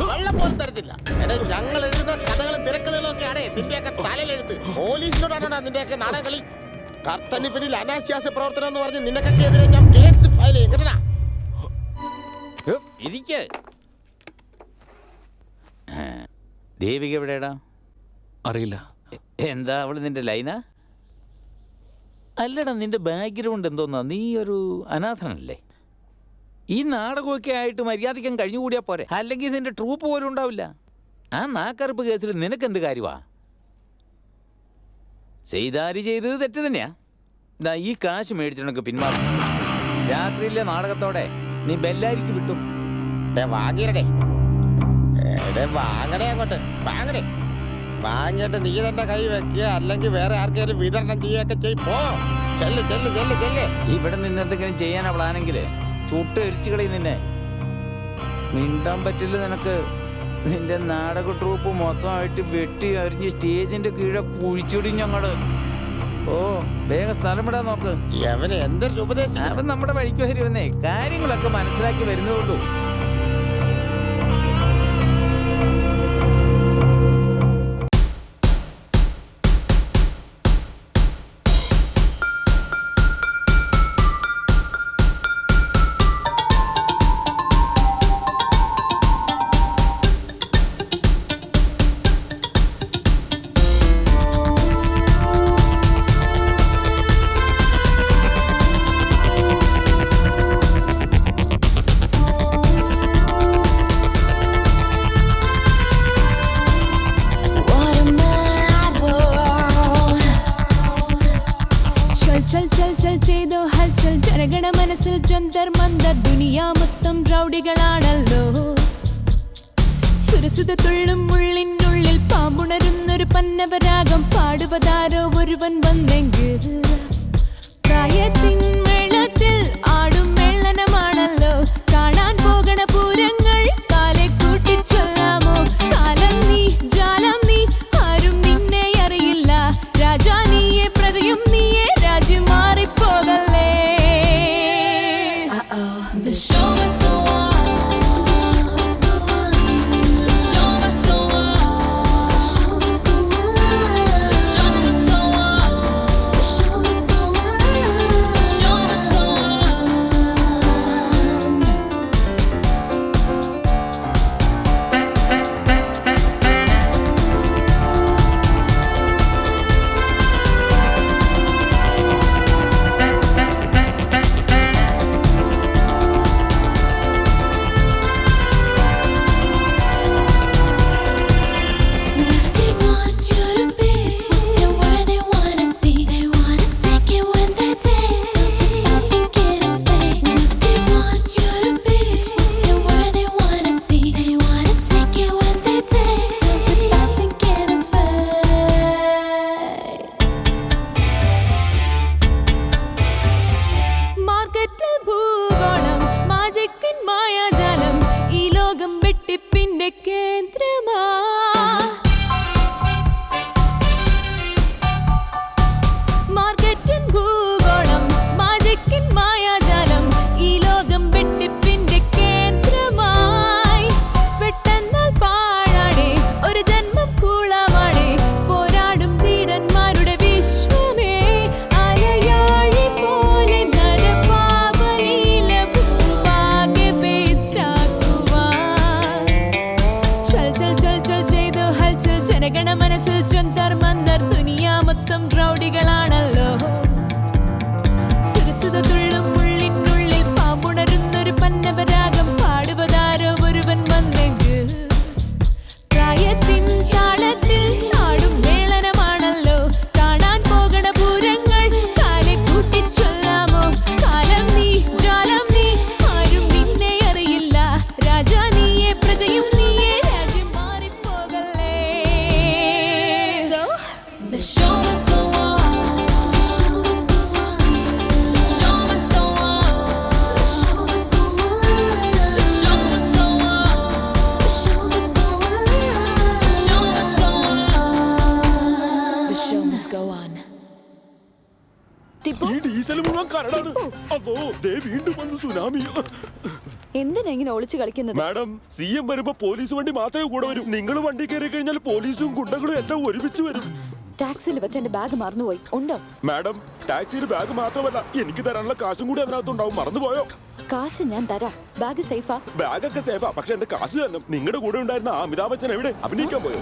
വെള്ളം പോലും തരത്തില്ല. എടേ ഞങ്ങൾ എഴുതുന്ന കഥകളും തിരക്കഥകളും ഒക്കെ ആണേ നിന്റെയൊക്കെ തലയിലെഴുത്ത്. പോലീസിനോടാണോ നിന്റെയൊക്കെ നാടകളി? കർത്തന് പിന്നിൽ അനാശാസ്യ പ്രവർത്തനം എന്ന് പറഞ്ഞ് നിനക്കൊക്കെ എതിരെ ഞാൻ കേസ് ഫയൽ ചെയ്യും കേട്ടനാ. ഇരിക്ക്. ദേവിക എവിടെയാടാ? അറിയില്ല. എന്താ അവള് നിന്റെ ലൈനാ? അല്ലടാ, നിന്റെ ബാക്ക്ഗ്രൗണ്ട് എന്തോന്നാ? നീ ഒരു അനാഥനല്ലേ? ഈ നാടകമൊക്കെ ആയിട്ട് മര്യാദയ്ക്കാൻ കഴിഞ്ഞുകൂടിയാ പോരെ, അല്ലെങ്കിൽ നിന്റെ ട്രൂപ്പ് പോലും ഉണ്ടാവില്ല. ആ നാക്കറുപ്പ് കേസിൽ നിനക്കെന്ത് കാര്യമാ? ചെയ്താരി ചെയ്തത് തെറ്റ് തന്നെയാ. ഇതാ ഈ കാശ് മേടിച്ചിട്ടൊക്കെ പിന്മാറും. രാത്രിയിലെ നാടകത്തോടെ നീ ബെല്ലാരിക്ക് വിട്ടു. വാങ്ങിയടേ വാങ്ങണേ, അങ്ങോട്ട് വാങ്ങണേ. വാങ്ങിയിട്ട് നീ തന്നെ കൈ വെക്കുക, അല്ലെങ്കിൽ വേറെ ആർക്കെങ്കിലും വിതരണം ചെയ്യൊക്കെ ചെയ്പ്പോ. ചെല്ല് ചെല്ല് ചെല്ല് ചെല്ല്. ഇവിടെ നിന്ന് എന്തെങ്കിലും ചെയ്യാനാ പ്ലാനെങ്കിൽ ചുട്ട് എരിച്ചു കളി നിന്നെ. മിണ്ടാൻ പറ്റില്ല നിനക്ക്. നിന്റെ നാടക ട്രൂപ്പ് മൊത്തമായിട്ട് വെട്ടി അരിഞ്ഞ് സ്റ്റേജിന്റെ കീഴെ കുഴിച്ചിടി ഞങ്ങള്. ഓ വേഗം സ്ഥലം വിടാൻ നോക്ക്. അവന് എന്തൊരു ഉപദേശം. അവൻ നമ്മുടെ വഴിക്ക് വരുമെന്നേ, കാര്യങ്ങളൊക്കെ മനസ്സിലാക്കി വരുന്നുള്ളൂ. മനസ്സിൽ ജന്തർ മന്ദർ ദുനിയാ മൊത്തം റൗഡികളാണല്ലോ. സുരസുത തുള്ളും ഉള്ളിനുള്ളിൽ പാമ്പുണരുന്നൊരു പന്നവരാഗം പാടുവതാരോ ഒരുവൻ വന്നെങ്കിൽ. പ്രായത്തിൻ മേളത്തിൽ ആടും മേളനമാണല്ലോ. കാണാൻ പോകണ പൂരങ്ങൾ കാലെ കൂട്ടി ചൊല്ലാമോ? കാലം നീ ജാലം നീ, ആരും നിന്നെ അറിയില്ല. രാജാ നീയെ പ്രജയും നീയെ, രാജ്യം മാറിപ്പോകല്ലേ. The show must go on. The show must go on. The show must go on. The show must go on. The show must go ഈ ഡീസൽ മുഴുവൻ കരടാണ്. അതോ ദേ വീണ്ടും വന്നു സുനാമി. എന്തിനാ ഇങ്ങനെ ഒളിച്ചു കളിക്കുന്നത്? മാഡം CM വരുമ്പോ പോലീസ് വണ്ടി മാത്രമേ കൂടെ വരും. നിങ്ങൾ വണ്ടി കയറി കഴിഞ്ഞാൽ പോലീസും ഗുണ്ടകളും എല്ലാം ഒരുമിച്ച് വരും. ടാക്സിയിൽ വെച്ച് എന്റെ ബാഗ് മറന്നുപോയി. ഉണ്ടോ? മാഡം ടാക്സിയിൽ ബാഗ് മാത്രമല്ല എനിക്ക് തരാനുള്ള കാശും കൂടി അതിനകത്തുണ്ടാവും. മറന്നുപോയോ? കാശ് ഞാൻ തരാം. ബാഗ് സേഫാ? ബാഗൊക്കെ സേഫാ, പക്ഷെ എന്റെ കാശ് തന്നെ. നിങ്ങളുടെ കൂടെ ഉണ്ടായിരുന്ന ആ അമിതാഭ് ബച്ചൻ എവിടെ? അഭിനയിക്കാൻ പോയോ?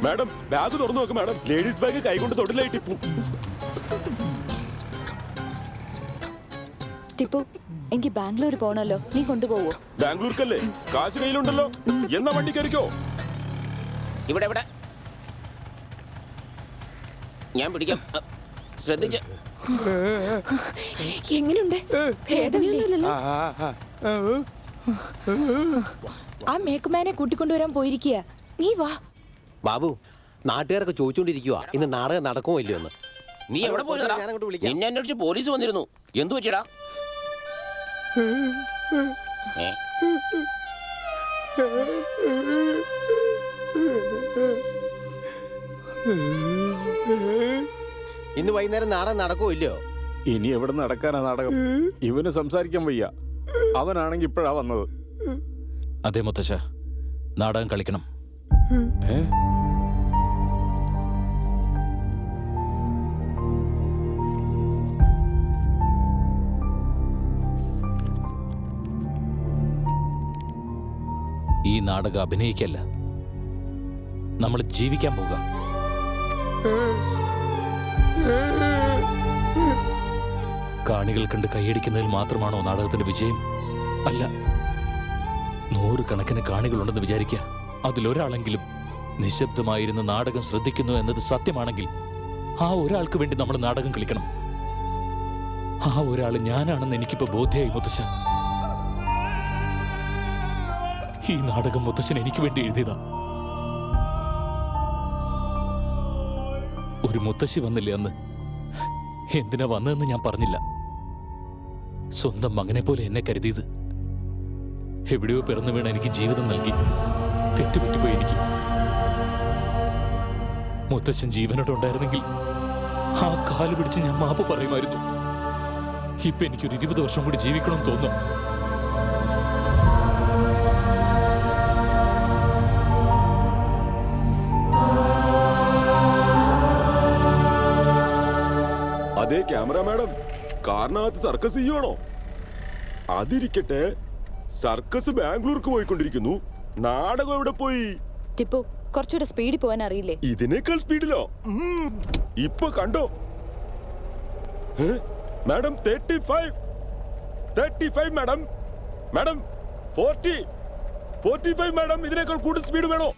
മാഡം ബാഗ് തുറന്നു നോക്ക് മാഡം. ലേഡീസ് ബാഗ് കൈകൊണ്ട് തൊടിലായിട്ട് ടിപ്പു, എനിക്ക് ബാംഗ്ലൂർ പോണല്ലോ, നീ കൊണ്ടുപോവോ? ബാംഗ്ലൂർക്കല്ലേ? കാശ് കയ്യിലുണ്ടല്ലോ, എന്നാ വണ്ടി കയറിക്കോ. ഇവിടെ ഇവിടെ ഞാൻ പിടിക്കാം, ശ്രദ്ധിച്ച്. എങ്ങനെയുണ്ട്? ഭേദമില്ലല്ലോ. ആ മേക്കുമാനെ കൂട്ടിക്കൊണ്ടുവരാൻ പോയിരിക്കുക. നീ വാ. ബാബു, നാട്ടുകാരൊക്കെ ചോദിച്ചോണ്ടിരിക്കുക ഇന്ന് നാടകം നടക്കുമോ ഇല്ലയോ എന്ന്. നീ എവിടെ പോയതാ? ഞാനങ്ങോട്ട് വിളിക്കാം. നിന്നെ അന്വേഷിച്ച് പോലീസ് വന്നിരുന്നു. എന്തു പറ്റിയടാ? ഏ? ഇന്ന് വൈകുന്നേരം നാടകം നടക്കുമോ ഇല്ലയോ? ഇനി എവിടെ നടക്കാനാ നാടകം? ഇവന് സംസാരിക്കാൻ വയ്യ. അവനാണെങ്കി ഇപ്പോഴാ വന്നത്. അതെ മുത്തശ്ശ, നാടകം കളിക്കണം. ഏ? ഈ നാടകം അഭിനയിക്കല്ല, നമ്മൾ ജീവിക്കാൻ പോവുക. കാണികൾ കണ്ട് കൈയടിക്കുന്നതിൽ മാത്രമാണോ നാടകത്തിന്റെ വിജയം? അല്ല, 100 കണക്കിന് കാണികളുണ്ടെന്ന് വിചാരിക്കുക. അതിലൊരാളെങ്കിലും നിശബ്ദമായിരുന്ന് നാടകം ശ്രദ്ധിക്കുന്നു എന്നത് സത്യമാണെങ്കിൽ ആ ഒരാൾക്ക് വേണ്ടി നമ്മൾ നാടകം കളിക്കണം. ആ ഒരാൾ ഞാനാണെന്ന് എനിക്കിപ്പോ ബോധ്യമായി മുത്തശ്ശ. ഈ നാടകം മുത്തശ്ശൻ എനിക്ക് വേണ്ടി എഴുതിയതാ. ഒരു മുത്തശ്ശി വന്നില്ലേ അന്ന്? എന്തിനാ വന്നതെന്ന് ഞാൻ പറഞ്ഞില്ല. സ്വന്തം മകനെ പോലെ എന്നെ കരുതിയത്. എവിടെയോ പിറന്നു വീണ എനിക്ക് ജീവിതം നൽകി. തെറ്റുപറ്റിപ്പോയി എനിക്ക്. മുത്തശ്ശൻ ജീവനോടുണ്ടായിരുന്നെങ്കിൽ ആ കാല് പിടിച്ച് ഞാൻ മാപ്പ് പറയുമായിരുന്നു. ഇപ്പൊ എനിക്കൊരു 20 വർഷം കൂടി ജീവിക്കണം തോന്നും. അതേ ക്യാമറ മാഡം, കാറിനകത്ത് സർക്കസ് ചെയ്യുവാണോ? അതിരിക്കട്ടെ, സർക്കസ് ബാംഗ്ലൂർക്ക് പോയിക്കൊണ്ടിരിക്കുന്നു. നാടകം എവിടെ പോയി? ടിപ്പു, കുറച്ചുകൂടെ സ്പീഡിൽ പോകാൻ അറിയില്ലേ? ഇതിനേക്കാൾ സ്പീഡിലോ? ഇപ്പൊ കണ്ടോ മാഡം? 35 മാഡം. Madam 45 madam. ഇതിനേക്കാൾ കൂടുതൽ സ്പീഡ് വേണോ?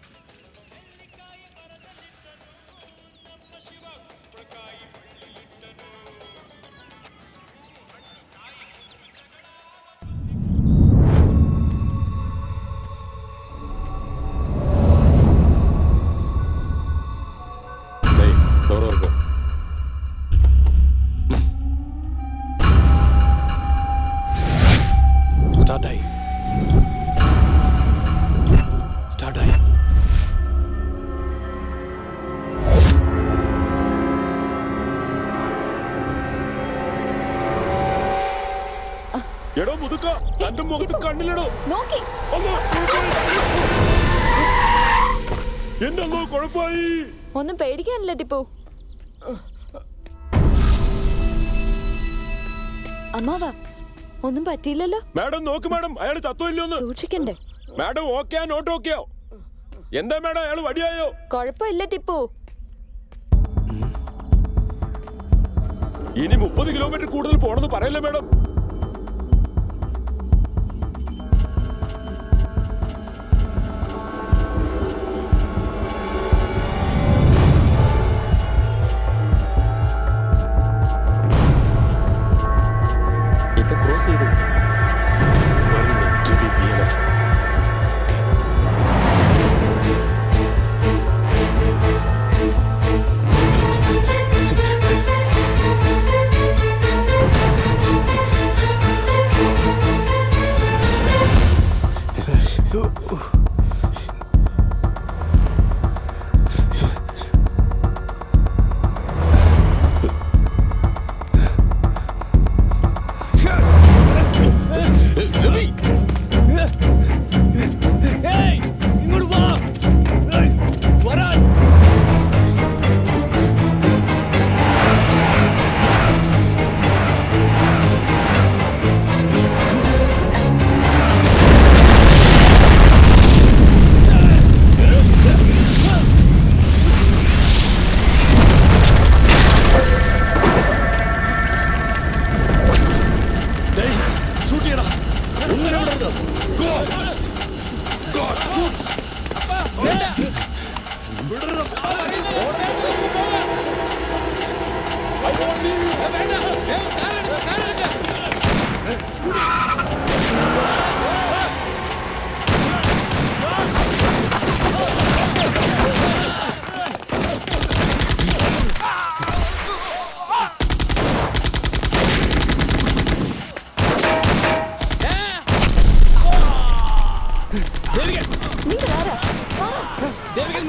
സ്റ്റാർട്ടായി. എടോ മുതുക്ക, തന്റെ മുഖത്ത് കണ്ണിലെടോ. നോക്കി. എന്റെ കുഴപ്പമായി. ഒന്നും പേടിക്കാനില്ല ടിപ്പു. അമ്മാവാ, ഒന്നും പറ്റിയില്ലല്ലോ? മാഡം നോക്ക് മാഡം, അയാൾ ചത്തോ ഇല്ലയോന്ന് സൂക്ഷിക്കണ്ടേ? Madam ഓക്കെയാ not ഓക്കെയോ? എന്താ മാഡം, അയാൾ വടിയായോ? കുഴപ്പമില്ല ടിപ്പു. ഇനി 30 കിലോമീറ്റർ കൂടുതൽ പോണെന്ന് പറയല്ലേ മാഡം? ഇപ്പൊ ക്രോസ് ചെയ്തു.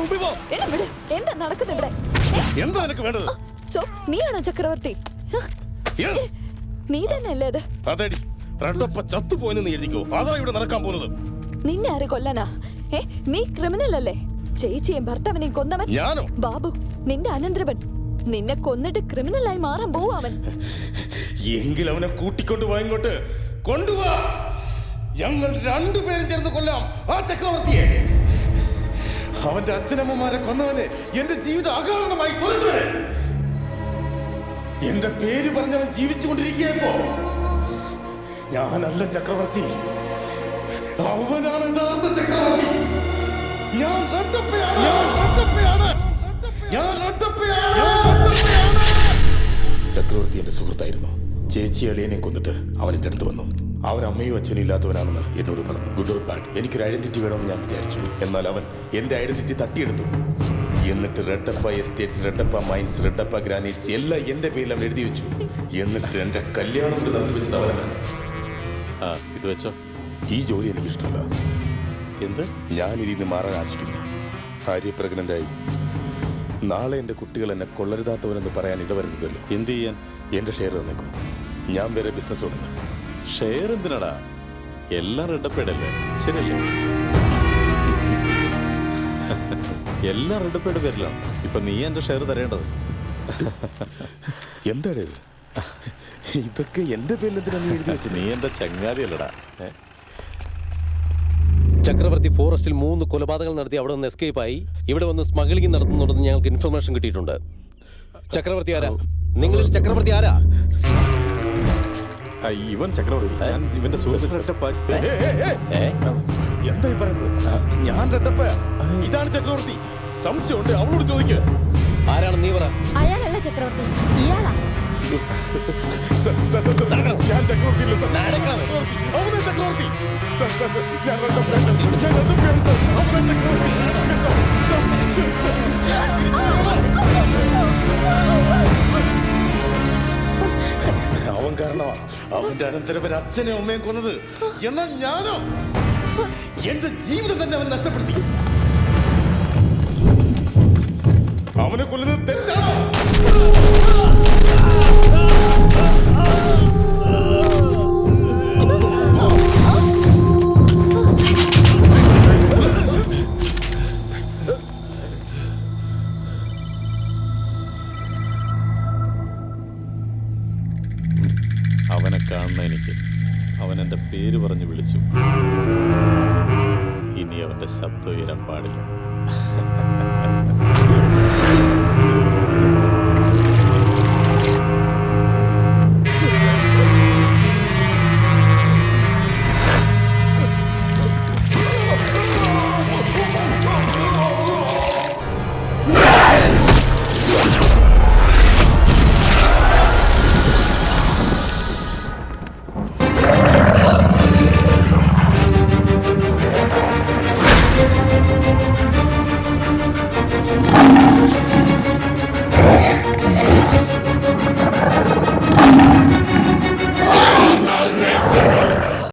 മുമ്പിൽ പോ. എന്നെ വിട്. എന്താ നടക്കുന്നത് ഇവിടെ? എന്താ നിനക്ക് വേണ്ടത്? സോ നീയാണോ ചക്രവർത്തി? Yes. നീ തന്നെയല്ലേ അത്? അതേടി, റെഡപ്പ ചത്തുപോയെന്ന് എഴുതിക്കോ. അതാ ഇവിടെ നടക്കാൻ പോകുന്നത്. നിന്നെ ആര് കൊല്ലാനാ? നീ ക്രിമിനൽ അല്ലേ? ചേച്ചിയും ഭർത്താവിനെയും കൊന്നവൻ ഞാനോ? ബാബു, നിന്റെ അനന്തരവൻ. നിന്നെ കൊന്നിട്ട് ക്രിമിനലായി മാറാൻ പോവും അവൻ. എങ്കിൽ അവനെ കൂട്ടിക്കൊണ്ടുപോവാ, ഇങ്ങോട്ട് കൊണ്ടുപോവാ. ഞങ്ങൾ രണ്ടുപേരും ചേർന്ന് കൊല്ലാം ആ ചക്രവർത്തിയെ. അവന്റെ അച്ഛനമ്മമാരെ കൊന്നവന് എന്റെ ജീവിതം അകാരണമായി തോന്നിച്ചവനെ. എന്റെ പേര് പറഞ്ഞവൻ ജീവിച്ചുകൊണ്ടിരിക്കുകയപ്പോ ഞാനല്ല ചക്രവർത്തി, അവനാണ് യഥാർത്ഥ ചക്രവർത്തി. ഞാൻ റെഡപ്പയാണ്. ചക്രവർത്തി എന്റെ സുഹൃത്തായിരുന്നു. ചേച്ചി അളിയനെ കൊന്നിട്ട് അവൻ എന്റെ അടുത്ത് വന്നു. അവൻ അമ്മയും അച്ഛനും ഇല്ലാത്തവനാണെന്ന് എന്നോട് പറഞ്ഞു. ഗുഡ് ഓർ ബാഡ്, എനിക്കൊരു ഐഡന്റിറ്റി വേണമെന്ന് ഞാൻ വിചാരിച്ചു. എന്നാൽ അവൻ എന്റെ ഐഡന്റിറ്റി തട്ടിയെടുത്തു. എന്നിട്ട് റെഡപ്പ എസ്റ്റേറ്റ്സ്, റെഡപ്പ മൈൻസ്, റെഡപ്പ ഗ്രാനൈറ്റ്സ് എല്ലാം എന്റെ പേരിൽ അവൻ എഴുതി വെച്ചു. എന്നിട്ട് എന്റെ കല്യാണം കൂടി നടത്തി വെച്ചത് അവനാണ്. ഇത് വെച്ചോ. ഈ ജോലി എനിക്ക് ഇഷ്ടമല്ല. എന്ത്? ഞാൻ ഇതിന്ന് മാറാൻ ആശിക്കുന്നു. ഭാര്യ പ്രഗ്നന്റായി. നാളെ എന്റെ കുട്ടികൾ എന്നെ കൊള്ളരുതാത്തവനെന്ന് പറയാൻ ഇടവരുന്നതല്ലോ. എന്ത് ചെയ്യാൻ? എന്റെ ഷെയർ തന്നേക്കോ. ഞാൻ വേറെ ബിസിനസ് തുടങ്ങാം. ഷെയർ എന്തിനടാ? എല്ലാം റെഡപ്പേടല്ലേ, ശരിയല്ലേ? എല്ലാം റെഡപ്പേടെ പേരിലാണ്. ഇപ്പൊ നീ എന്റെ ഷെയർ തരേണ്ടത്. എന്താണ് ഇത്? ഇതൊക്കെ എന്റെ പേരിൽ എന്തിനാ നീ എഴുതി വെച്ചത്? നീ എന്റെ ചങ്ങാതിയല്ലടാ. ചക്രവർത്തി ഫോറസ്റ്റിൽ 3 കൊലപാതകങ്ങൾ നടത്തി അവിടെ നിന്ന് എസ്കേപ്പ് ആയി ഇവിടെ വന്ന് സ്മഗ്ലിംഗ് നടത്തുന്നുണ്ടെന്ന് ഞങ്ങൾക്ക് ഇൻഫർമേഷൻ കിട്ടിയിട്ടുണ്ട്. ചക്രവർത്തി ആരാ? നിങ്ങളിൽ ചക്രവർത്തി ആരാ? ഇവൻ ചക്രവർത്തി. ഞാൻ ഇവന്റെ സുഹൃത്ത്. എന്താ ഈ പറയുന്നത്? ഞാൻ റെഡപ്പയാ. ഇതാണ് ചക്രവർത്തി. സംശയമുണ്ട്, അവളോട് ചോദിക്കുക. ആരാണ് നീ പറ? അയാളല്ല ചക്രവർത്തി, ഇയാളാ. ഞാൻ ചക്രവർത്തി. അവനെ ചക്രവർത്തി. ഞാൻ റെഡപ്പയാണ്. ഞാൻ റെഡപ്പയാണ് സർ. അവനെ ചക്രവർത്തി. അവൻ കാരണമാ അവന്റെ അനന്തരവൻ അച്ഛനെ അമ്മയെ കൊന്നത്. എന്നാൽ ഞാനോ? എന്റെ ജീവിതം തന്നെ അവൻ നഷ്ടപ്പെടുത്തി. അവനെ കൊല്ലുന്നത് തെറ്റാണോ? അവനെ കാണുന്ന എനിക്ക് അവൻ എൻ്റെ പേര് പറഞ്ഞ് വിളിച്ചു. ഇനി അവൻ്റെ ശബ്ദം ഉയരാൻ പാടില്ല.